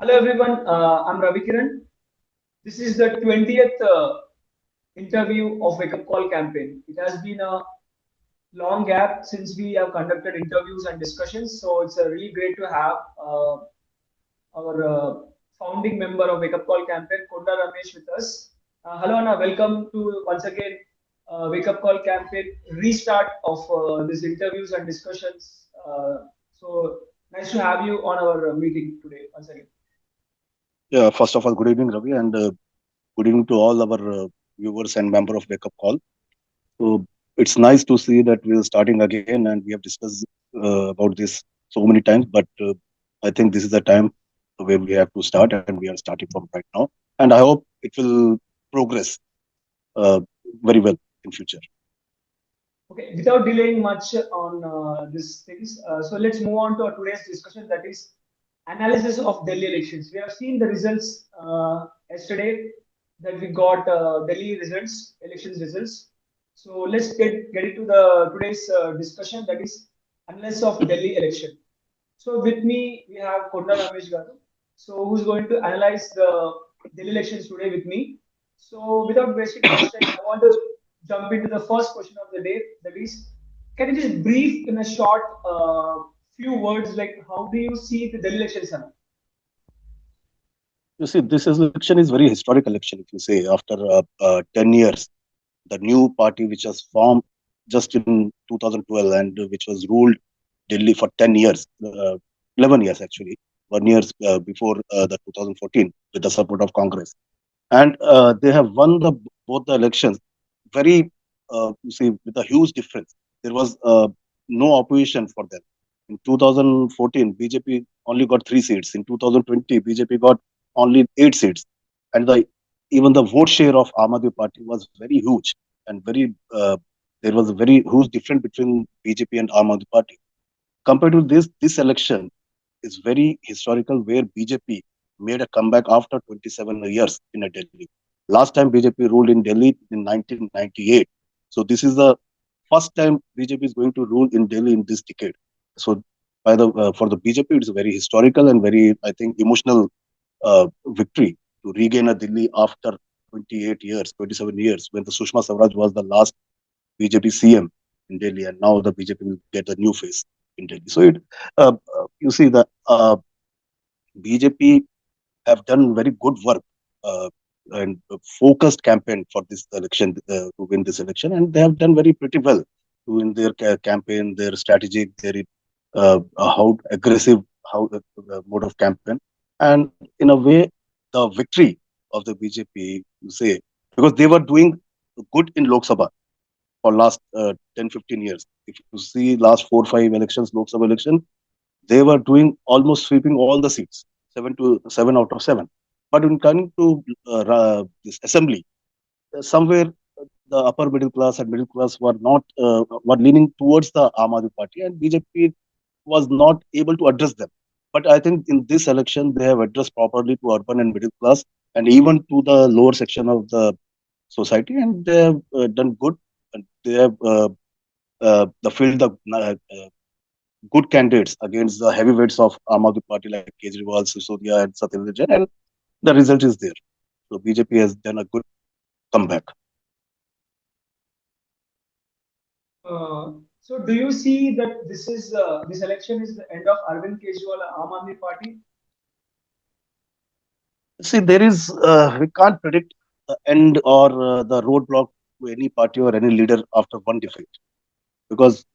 Hello everyone, I'm Ravi Kiran. This is the 20th interview of Wake Up Call campaign. It has been a long gap since we have conducted interviews and discussions, so it's really great to have our founding member of Wake Up Call campaign, Kondra Ramesh, with us. Hello Anna, welcome to once again Wake Up Call campaign restart of these interviews and discussions. So nice to have you on our meeting today once again. Yeah, first of all, good evening, Ravi, and good evening to all our viewers and member of Wake Up Call. So it's nice to see that we are starting again, and we have discussed about this so many times. But I think this is the time where we have to start, and we are starting from right now. And I hope it will progress uh, very well in future. Okay, without delaying much on these things, so let's move on to our today's discussion, that is analysis of Delhi elections. We have seen the results yesterday that we got Delhi results, elections results. So let's get into the today's discussion, that is analysis of Delhi election. So with me we have Kondra Ramesh Garu, so who's going to analyze the Delhi elections today with me. So without wasting much time, I want to jump into the first question of the day. That is, can you just brief in a short few words, like how do you see the Delhi elections? Anna? You see, this election is very historic election. If you say after 10 years, the new party which was formed just in 2012 and which was ruled Delhi for 10 years, 11 years actually, 1 years before the 2014 with the support of Congress. And they have won both the elections very, you see, with a huge difference. There was no opposition for them. In 2014, BJP only got 3 seats. In 2020, BJP got only 8 seats. And even the vote share of Aam Aadmi Party was very huge and there was a very huge difference between BJP and Aam Aadmi Party. Compared to this election is very historical where BJP made a comeback after 27 years in a Delhi. Last time BJP ruled in Delhi in 1998. So this is the first time BJP is going to rule in Delhi in this decade. So for the BJP, it's a very historical and very, I think, emotional victory to regain a Delhi after 28 years, 27 years, when the Sushma Swaraj was the last BJP CM in Delhi, and now the BJP will get a new face in Delhi. So you see the BJP have done very good work and focused campaign for this election to win this election, and they have done very pretty well to win their campaign, their strategic, their how aggressive, how the mode of campaign, and in a way, the victory of the BJP, you say, because they were doing good in Lok Sabha for last 10, 15 years. If you see last 4, 5 elections, Lok Sabha election, they were doing almost sweeping all the seats, 7 out of 7. But when coming to this assembly, somewhere the upper middle class and middle class were leaning towards the Aam Aadmi Party, and BJP was not able to address them. But I think in this election, they have addressed properly to urban and middle class, and even to the lower section of the society, and they have done good. And they have filled the good candidates against the heavyweights of Aam Aadmi Party like Kejriwal, Sisodia, and Satyendra Jain, and the result is there. So BJP has done a good comeback. So do you see that this election is the end of Arvind Kejriwal and Aam Aadmi Party? See, we can't predict the end or the roadblock to any party or any leader after one defeat. Because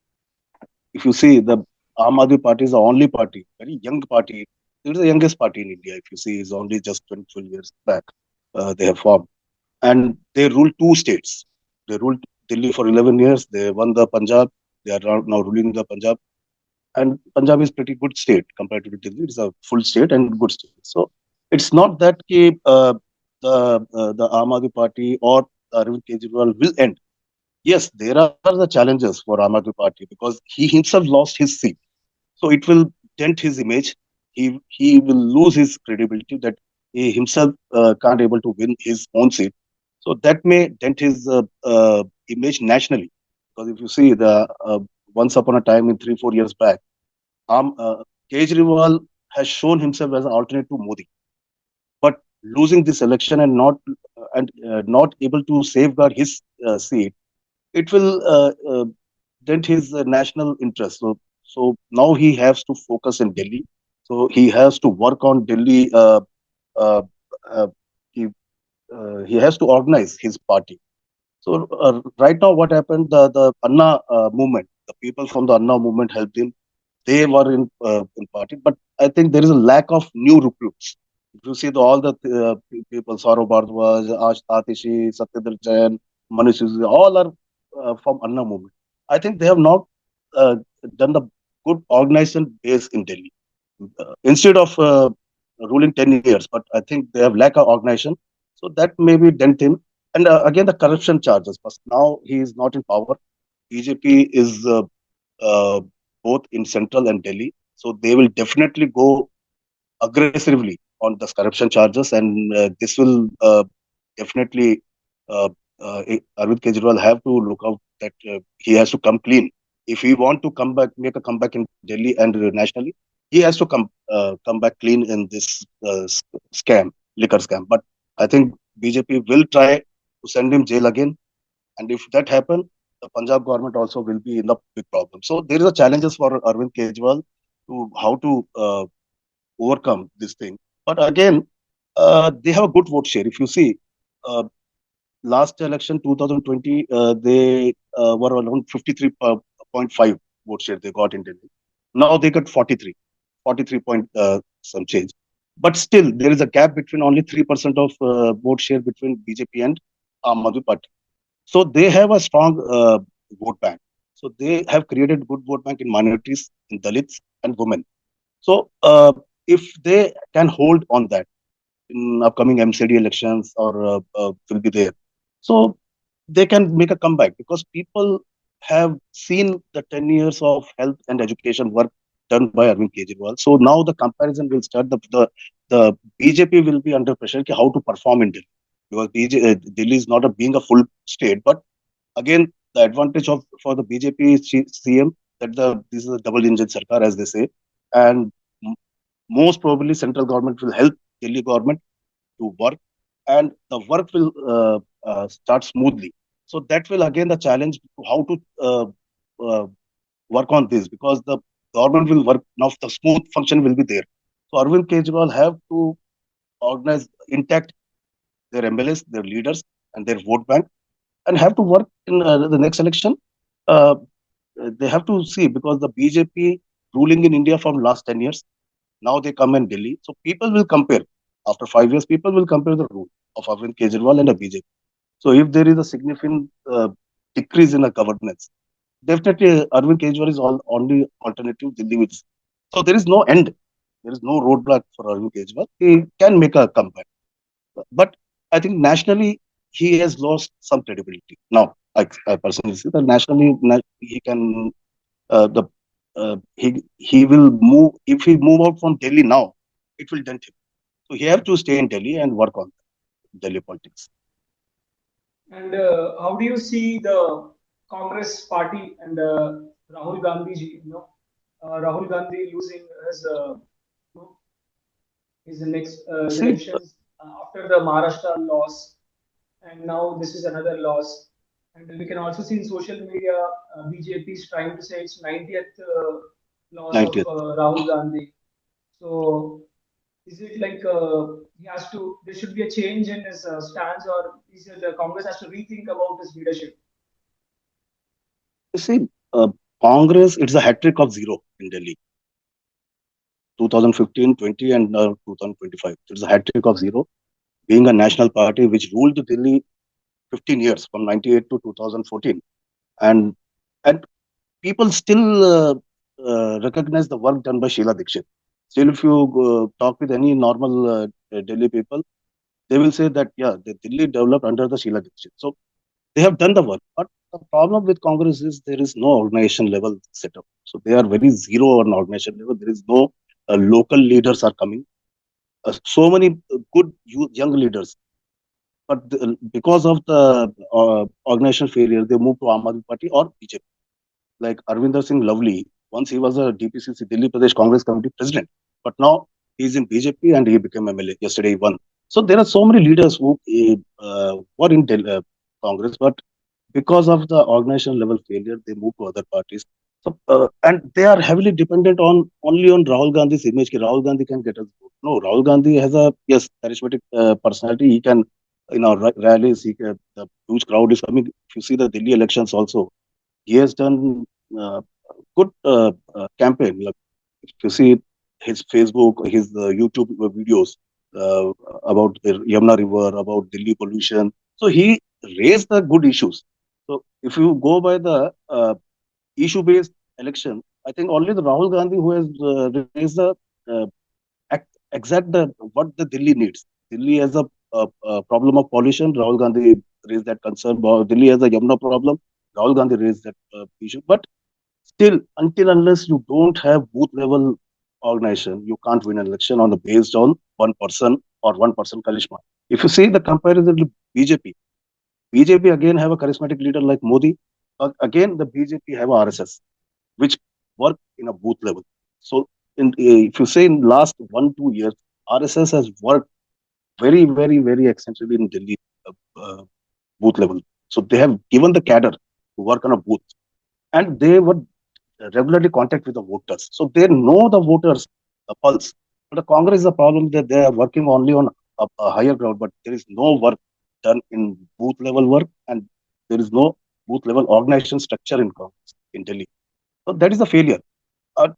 if you see, the Aam Aadmi Party is the only party, very young party. It is the youngest party in India. If you see, is only just 20, 12 years back they have formed. And they ruled 2 states. They ruled Delhi for 11 years. They won the Punjab. They are now ruling the Punjab. And Punjab is pretty good state compared to Delhi. It's a full state and good state. So it's not that the Aam Aadmi Party or Arvind Kejriwal will end. Yes, there are the challenges for Aam Aadmi Party because he himself lost his seat. So it will dent his image. He will lose his credibility that he himself can't able to win his own seat. So that may dent his image nationally. Because if you see the once upon a time in 3, 4 years back, Kejriwal has shown himself as an alternate to Modi. losing this election and not able to safeguard his seat, it will dent his national interest. So now he has to focus in Delhi. So he has to work on Delhi. Uh, uh, he he has to organize his party. So right now, what happened? The Anna movement, the people from the Anna movement helped him. They were in party, but I think there is a lack of new recruits. If you see all the people, Saurav Bhardwaj, Ash Atishi, Satyendra Jain, Manish, Sisodya, all are from Anna movement. I think they have not uh, done the good organization base in Delhi. Instead of ruling 10 years, but I think they have lack of organization. So that maybe dent him. And again, the corruption charges. But now he is not in power. BJP is uh, both in central and Delhi. So they will definitely go aggressively on the corruption charges, and this will definitely Arvind Kejriwal have to look out that he has to come clean. If he want to come back, make a comeback in Delhi and nationally, he has to come back clean in this scam, liquor scam. But I think BJP will try to send him jail again, and if that happen, the Punjab government also will be in the big problem. So there is a challenges for Arvind Kejriwal to how to overcome this thing. But again, they have a good vote share. If you see, uh, last election 2020, they were around 53.5 vote share they got in Delhi. Now they got 43 point some change. But still, there is a gap between only 3% of vote share between BJP and Aam Aadmi Party. So they have a strong vote bank. So they have created good vote bank in minorities, in Dalits and women. So if they can hold on that in upcoming MCD elections or will be there, so they can make a comeback because people have seen the 10 years of health and education work done by Arvind Kejriwal. So now the comparison will start. The BJP will be under pressure ki how to perform in Delhi because Delhi is not being a full state, but again, the advantage of for the BJP CM that this is a double engine sarkar as they say, and m- most probably central government will help Delhi government to work, and the work will start smoothly. So that will again the challenge to how to uh, work on this because the government will work now. The smooth function will be there. So Arvind Kejriwal have to organize intact their MLAs, their leaders, and their vote bank, and have to work in the next election. Uh, they have to see because the BJP ruling in India from last 10 years, now they come in Delhi. So people will compare. After 5 years, people will compare the rule of Arvind Kejriwal and the BJP. So if there is a significant decrease in the governance, definitely Arvind Kejriwal is all only alternative Delhi with. So there is no end. There is no roadblock for Arvind Kejriwal. He can make a comeback. But I think nationally, he has lost some credibility. Now, I personally see that nationally, he can the he will move if he move out from Delhi now, it will dent him. So he have to stay in Delhi and work on Delhi politics. And how do you see the Congress party and Rahul Gandhi ji? Rahul Gandhi losing you know, his next See, elections after the Maharashtra loss, and now this is another loss. And we can also see in social media, BJP is trying to say it's 90th loss of 90th. Rahul Gandhi. So is it like he has to? There should be a change in his stance, or is it the Congress has to rethink about his leadership? You see, Congress, it's a hat trick of zero in Delhi. 2015, 20, and 2025. It's a hat trick of zero. Being a national party which ruled Delhi 15 years from 98 to 2014, and and people still recognize the work done by Sheila Dikshit. Still, if you talk with any normal Delhi people, they will say that yeah, the Delhi developed under the Sheila Dikshit. So they have done the work. But the problem with Congress is there is no organization level setup. So they are very zero on organization level. There is no local leaders are coming. So many good young leaders, but because of the organization failure, they moved to Aam Aadmi Party or BJP. Like Arvinder Singh Lovely, once he was a DPCC Delhi Pradesh Congress Committee president, but now he's in BJP and he became MLA. Yesterday he won. So there are so many leaders who were in Congress, but because of the organizational level failure, they moved to other parties. So and they are heavily dependent on only on Rahul Gandhi's image. Ki Rahul Gandhi can get us vote. No, Rahul Gandhi has a yes charismatic personality. He can rallies. The huge crowd is coming. If you see the Delhi elections also, he has done good campaign. Like if you see his Facebook, his YouTube videos uh, about the Yamuna River, about Delhi pollution. So he raised the good issues. So if you go by the issue-based election, I think only the Rahul Gandhi who has raised the uh, exact what the Delhi needs. Delhi has a problem of pollution. Rahul Gandhi raised that concern. Delhi has a Yamuna problem. Rahul Gandhi raised that issue. But still, until unless you don't have booth level organization, you can't win an election on the based on one person or one person charisma. If you see the comparison to BJP, BJP again have a charismatic leader like Modi. Again, the BJP have a RSS, which work in a booth level. So, if you say in last 1 2 years, RSS has worked very, very, very extensively in Delhi booth level. So they have given the cadre to work on a booth, and they were regularly contact with the voters. So they know the voters' pulse. But the Congress is a problem that they are working only on a higher ground, but there is no work done in booth level work, and there is no booth level organization structure in Congress in Delhi. So that is a failure. Uh,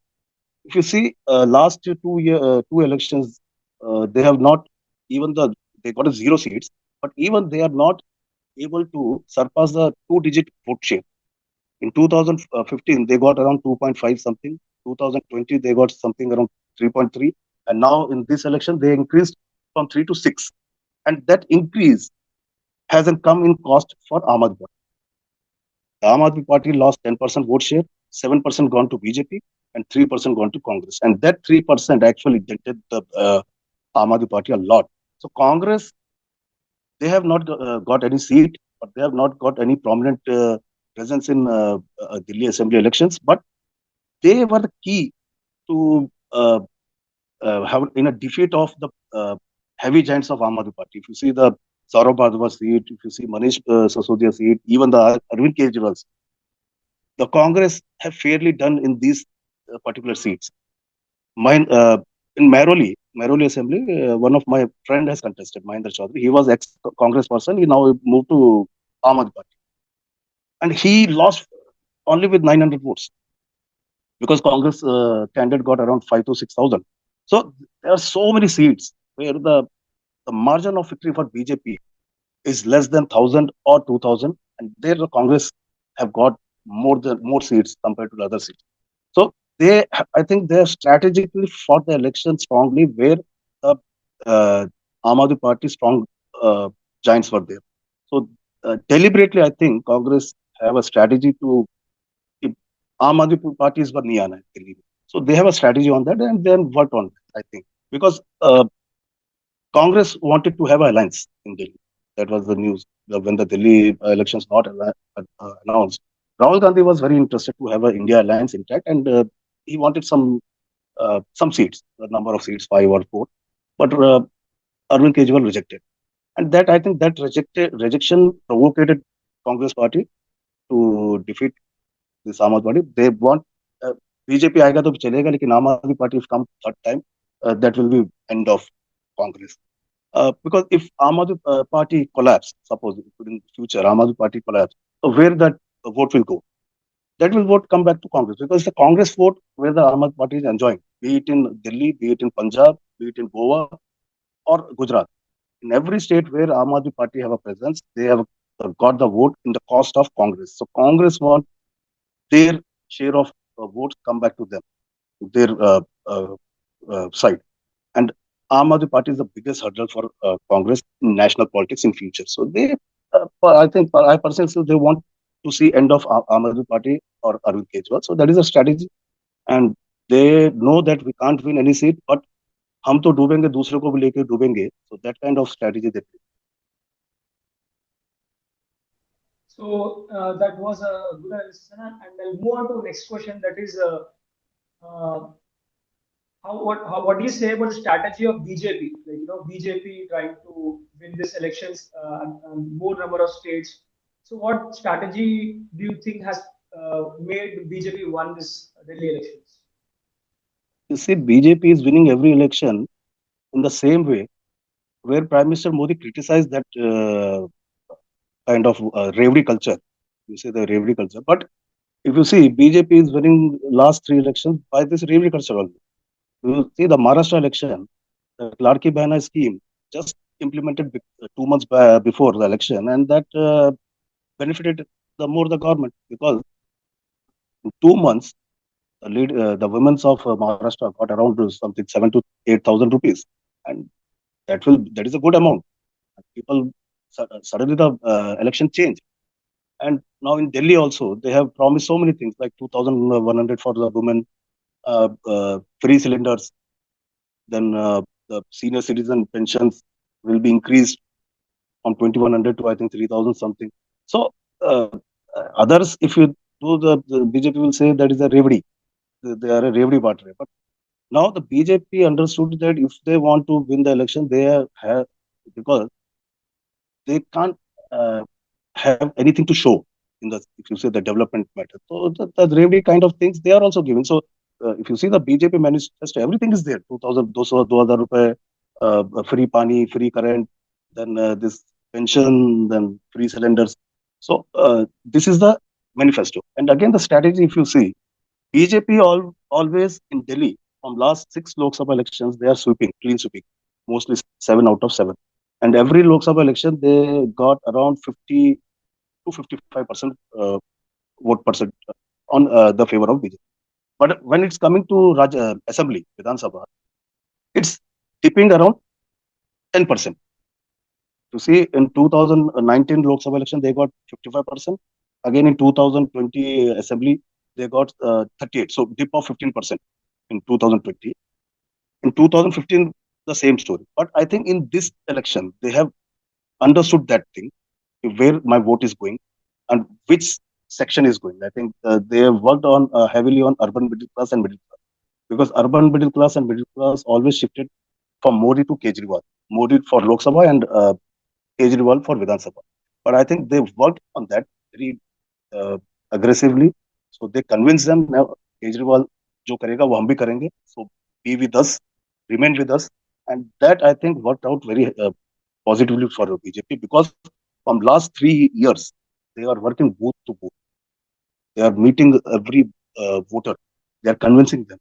if you see last 2 elections, they have not even they got a zero seats, but even they are not able to surpass the two-digit vote share. In 2015, they got around 2.5 something. 2020, they got something around 3.3. And now in this election, they increased from 3 to 6. And that increase hasn't come in cost for Aam Aadmi Party. The Aam Aadmi Party lost 10% vote share, 7% gone to BJP, and 3% gone to Congress. And that 3% actually dented the Aam Aadmi Party a lot. So Congress, they have not got any seat, but they have not got any prominent presence in Delhi Assembly elections. But they were the key to have in a defeat of the heavy giants of Aam Aadmi Party. If you see the Saurabh Bhadwa seat, if you see Manish Sasodia seat, even the Arvind Kejriwal, the Congress have fairly done in these particular seats. Mine in Maroli Assembly, one of my friend has contested, Mahendra Chaudhary. He was ex-Congress person. He now moved to Aam Aadmi Party, and he lost only with 900 votes because Congress candidate got around 5 to 6,000. So there are so many seats where the margin of victory for BJP is less than 1,000 or 2,000, and there the Congress have got more seats compared to the other seats. So I think they have strategically fought the election strongly where the Aam Aadmi Party strong uh, giants were there. So deliberately, I think Congress have a strategy to कि आम आदमी party इस बार नहीं आना है दिल्ली में. So they have a strategy on that and then worked on it, I think. Because Congress wanted to have an alliance in Delhi. That was the news. When the Delhi elections not announced, Rahul Gandhi was very interested to have an India alliance intact, and he wanted some seats, a number of seats, 5 or 4. But Arvind Kejriwal rejected, and that I think that rejection provoked Congress party to defeat this Aam Aadmi Party. They want BJP आएगा तो चलेगा लेकिन आम आदमी party come third time that will be end of Congress. Because if Aam Aadmi Party collapse, suppose in future Aam Aadmi Party collapse, so where that vote will go? That will vote come back to Congress because the Congress vote where the Aam Aadmi Party is enjoying, be it in Delhi, be it in Punjab, be it in Goa or Gujarat. In every state where Aam Aadmi Party have a presence, they have got the vote in the cost of Congress. So Congress want their share of votes come back to them, to their side. And Aam Aadmi Party is the biggest hurdle for Congress in national politics in future. So I think, I personally feel they want to see end of Aam Aadmi Party or Arvind Kejriwal. So that is a strategy, and they know that we can't win any seat, but हम तो डूबेंगे दूसरे को भी लेके डूबेंगे. So that kind of strategy they play. So that was a good analysis, and I'll move on to the next question. That is, uh, what do you say about the strategy of BJP? Like, BJP trying to win this elections and more number of states. So, what strategy do you think has made BJP won this Delhi elections? You see, BJP is winning every election in the same way, where Prime Minister Modi criticized that kind of reverie culture. You say the reverie culture, but if you see, BJP is winning last three elections by this reverie culture only. You see the Maharashtra election, the Ladki Behna scheme, just implemented 2 months before the election, and that benefited the more the government, because in 2 months the women of Maharashtra got around something 7 to 8,000 rupees, and that is a good amount. People suddenly the election changed, and now in Delhi also they have promised so many things like 2,100 for the women, free cylinders, then the senior citizen pensions will be increased from 2,100 to I think 3,000 something. So others, if you do the BJP will say that is a reverie. They are a reverie party. But now the BJP understood that if they want to win the election, they have, because they can't uh, have anything to show in the, if you say the development matter. So the reverie kind of things they are also giving. So if you see the BJP manifesto, everything is there. 2,000, 2,000 rupees, free pani, free current, then this pension, then free cylinders. So this is the manifesto. And again, the strategy, if you see, BJP always in Delhi from last six Lok Sabha elections, they are sweeping, clean sweeping, mostly 7 out of 7. And every Lok Sabha election, they got around 50 to 55% vote percent on the favor of BJP. But when it's coming to Assembly, Vidhan Sabha, it's dipping around 10%. You see, in 2019 Lok Sabha election, they got 55%. Again, in 2020 Assembly, they got 38. So dip of 15% in 2020. In 2015, the same story. But I think in this election, they have understood that thing, where my vote is going and which section is going. I think they have worked on heavily on urban middle class and middle class, because urban middle class and middle class always shifted from Modi to Kejriwal, Modi for Lok Sabha and Kejriwal for Vidhan Sabha. But I think they've worked on that very uh, aggressively. So they convince them now Kejriwal जो करेगा वो हम भी करेंगे. So be with us, remain with us, and that I think worked out very positively for BJP, because from last 3 years they are working booth to booth. They are meeting every voter. They are convincing them.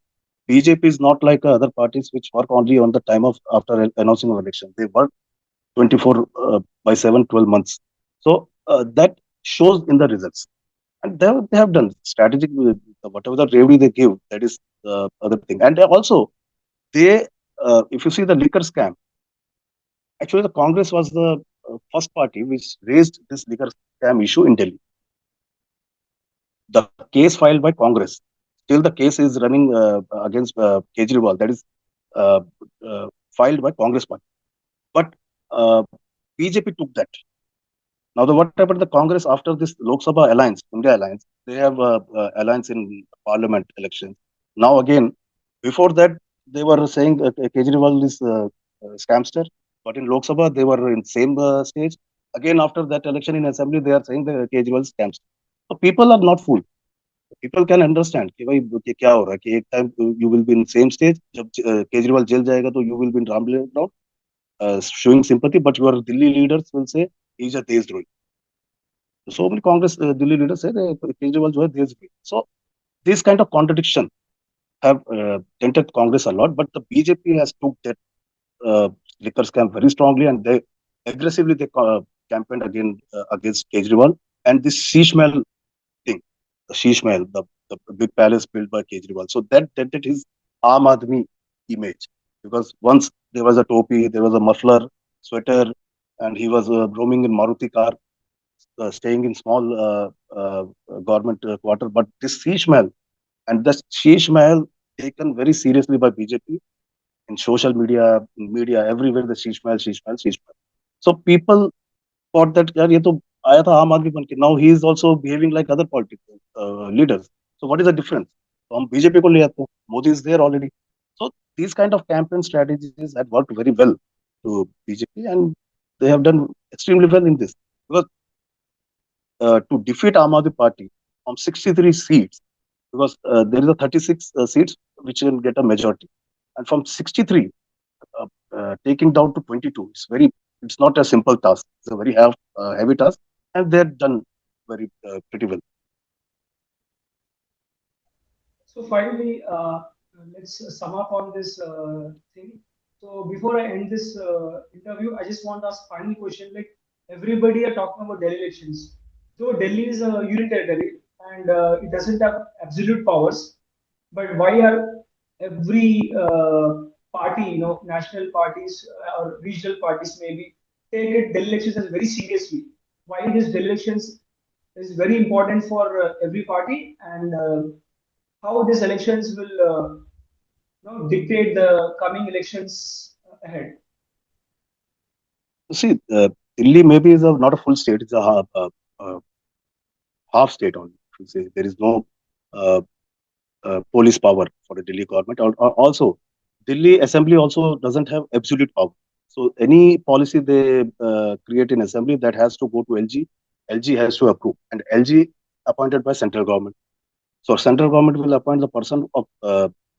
BJP is not like other parties which work only on the time of after announcing of election. They work 24 by 7, 12 months. So that shows in the results. And they have done strategic, whatever the revenue they give, that is the other thing. And also, they, if you see the liquor scam, actually the Congress was the first party which raised this liquor scam issue in Delhi. The case filed by Congress, still the case is running against Kejriwal, that is uh, filed by Congress party. But uh, BJP took that. Now, what happened? The Congress after this Lok Sabha alliance, India alliance, they have alliance in Parliament elections. Now again, before that they were saying Kejriwal is scamster, but in Lok Sabha they were in same stage. Again, after that election in Assembly, they are saying the Kejriwal is scamster. So people are not fooled. People can understand कि भाई ये क्या हो रहा है, कि एक time you will be in same stage. जब केजरीवाल जेल जाएगा तो you will be in Ramleh ground, showing sympathy, but your Delhi leaders will say he is a Desdrohi. So many Congress Delhi leaders say that Kejriwal जो है देशद्रोही. So this kind of contradiction have dented Congress a lot, but the BJP has took that uh, liquor scam very strongly, and they aggressively they campaigned against Kejriwal and this Sheesh Mahal thing, the Sheesh Mahal, the big palace built by Kejriwal. So that dented his Aam Aadmi image, because once there was a topi, there was a muffler, sweater, and he was roaming in Maruti car, staying in small government quarter. But this Sheesh Mahal, and the Sheesh Mahal taken very seriously by BJP in social media, in media, everywhere. The Sheesh Mahal, Sheesh Mahal, Sheesh Mahal. So people thought that यार ये तो आया था आम आदमी बन के. Now he is also behaving like other political leaders. So what is the difference? तो हम बीजेपी को ले आते हैं. Modi is there already. So these kind of campaign strategies had worked very well to BJP, and they have done extremely well in this. Because to defeat Aam Aadmi Party from 63 seats, because there is a 36 seats which will get a majority, and from 63 taking down to 22, it's not a simple task. It's a very heavy task, and they've done very pretty well. So finally, let's sum up on this thing. So before I end this interview, I just want to ask final question. Like everybody are talking about Delhi elections. Though Delhi is a union territory and it doesn't have absolute powers, but why are every party, national parties or regional parties maybe take it Delhi elections as very seriously? Why this Delhi elections is very important for every party and how these elections will dictate the coming elections ahead. See, Delhi maybe is not a full state; it's a half state only. If you say there is no uh, police power for the Delhi government. Also, Delhi Assembly also doesn't have absolute power. So any policy they create in Assembly that has to go to LG, LG has to approve, and LG appointed by central government. So central government will appoint the person of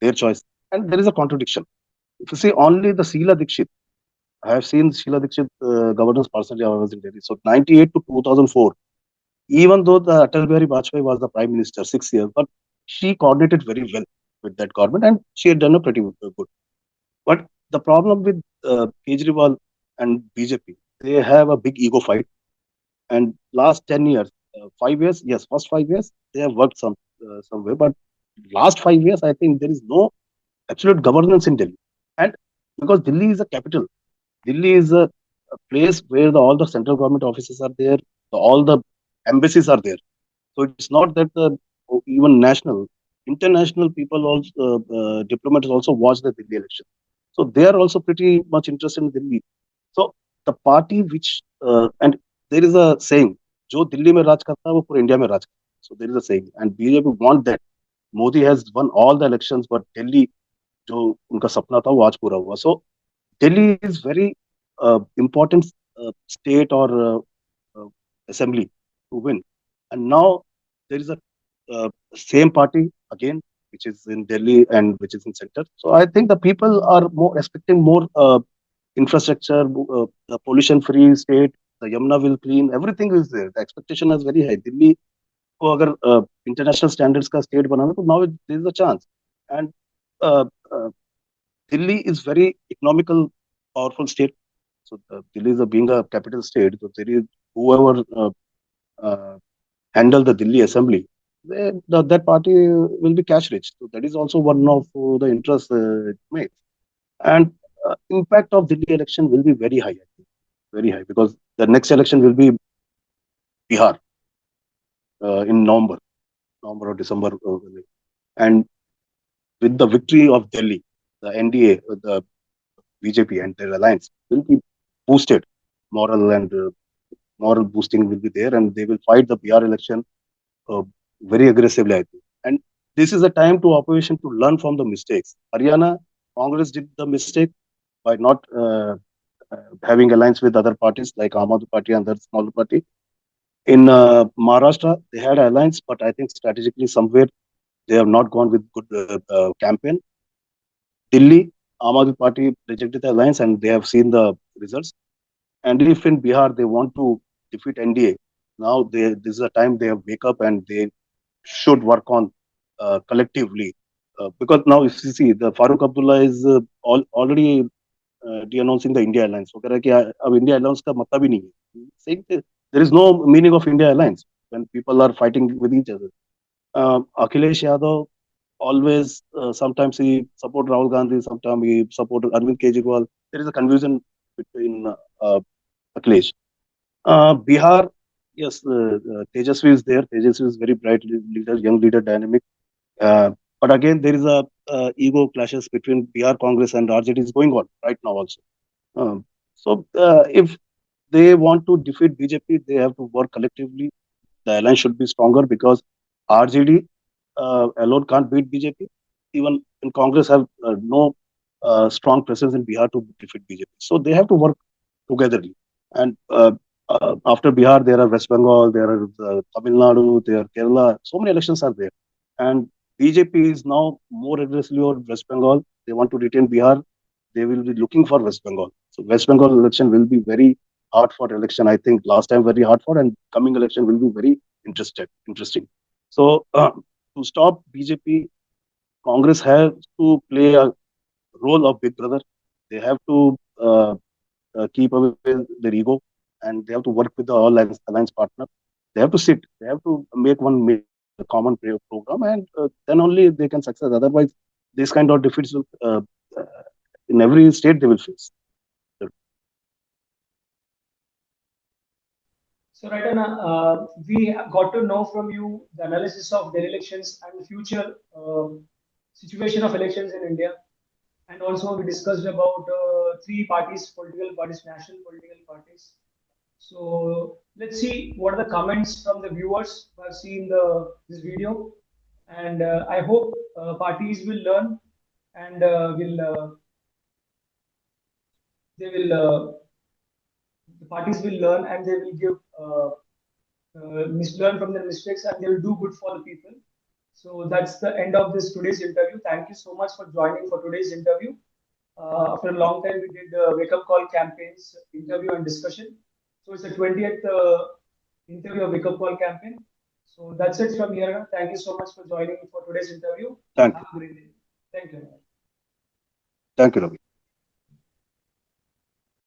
their choice, and there is a contradiction. If you see only the Sheila Dikshit, I have seen Sheila Dikshit governance personally. I was in Delhi. So 98 to 2004, even though the Atal Bihari Vajpayee was the prime minister 6 years, but she coordinated very well with that government, and she had done a pretty good. But the problem with Kejriwal and BJP, they have a big ego fight. And last 10 years, 5 years, yes, first 5 years they have worked some way, but last 5 years, I think there is no absolute governance in Delhi, and because Delhi is a capital, Delhi is a place where all the central government offices are there, all the embassies are there. So it's not that even national, international people also, diplomats also watch the Delhi election. So they are also pretty much interested in Delhi. So the party which and there is a saying, जो दिल्ली में राज करता है वो पूरे India में राज करता है. So there is a saying, and BJP want that. Modi has won all the elections, but Delhi जो उनका सपना था वो आज पूरा हुआ. So Delhi is very important state or uh, assembly to win. And now there is a same party again, which is in Delhi and which is in center. So I think the people are more expecting more infrastructure, the pollution-free state, the Yamuna will clean, everything is there. The expectation is very high. Delhi को अगर international standards का state बनाना तो now there is a chance. And uh, uh, Delhi is very economical, powerful state. So Delhi is being a capital state. So there is whoever uh, handle the Delhi Assembly, that party will be cash rich. So that is also one of the interests it makes. And impact of Delhi election will be very high, I think, very high, because the next election will be Bihar in November or December, and with the victory of Delhi, the NDA, the BJP and their alliance will be boosted. Moral and moral boosting will be there, and they will fight the Bihar election uh, very aggressively, I think. And this is a time to opposition to learn from the mistakes. Haryana Congress did the mistake by not having alliance with other parties like Aam Aadmi Party and other smaller party. In Maharashtra, they had alliance, but I think strategically somewhere they have not gone with good campaign. Delhi, Aam Aadmi Party rejected the alliance, and they have seen the results. And if in Bihar they want to defeat NDA, now this is a time they have wake up and they should work on collectively. Because now, if you see, the Farooq Abdullah is already de-announcing the India alliance. वो कह रहा है कि अब India alliance का मतलब ही नहीं है. Saying there is no meaning of India alliance when people are fighting with each other. Akhilesh Yadav always, sometimes he support Rahul Gandhi, sometimes he support Arvind Kejriwal. There is a confusion between Akhilesh. Bihar, yes, Tejasvi is there. Tejasvi is very bright leader, young leader, dynamic. But again, there is a ego clashes between Bihar Congress and RJD is going on right now also. So if they want to defeat BJP, they have to work collectively. The alliance should be stronger because RJD alone can't beat BJP. Even and Congress have no strong presence in Bihar to defeat BJP. So they have to work togetherly. And after Bihar, there are West Bengal, there are Tamil Nadu, there are Kerala. So many elections are there. And BJP is now more aggressively on West Bengal. They want to retain Bihar. They will be looking for West Bengal. So West Bengal election will be very hard for election. I think last time very hard for, and coming election will be very interesting. So to stop BJP, Congress has to play a role of big brother. They have to keep away their ego, and they have to work with the all alliance partner. They have to sit. They have to make one common program, and then only they can success. Otherwise, this kind of defeats will, in every state they will face. So, Raitana, we got to know from you the analysis of the elections and the future situation of elections in India. And also, we discussed about three parties, political parties, national political parties. So, let's see what are the comments from the viewers who have seen this video. And I hope parties will learn and they will the parties will learn and they will give learn from their mistakes and they will do good for the people. So that's the end of this today's interview. Thank you so much for joining for today's interview. After a long time, we did wake up call campaigns, interview and discussion. So it's the 20th interview wake up call campaign. So that's it from here. Thank you so much for joining for today's interview. Thank Have you. a great day. Thank you. Thank you, Ravi.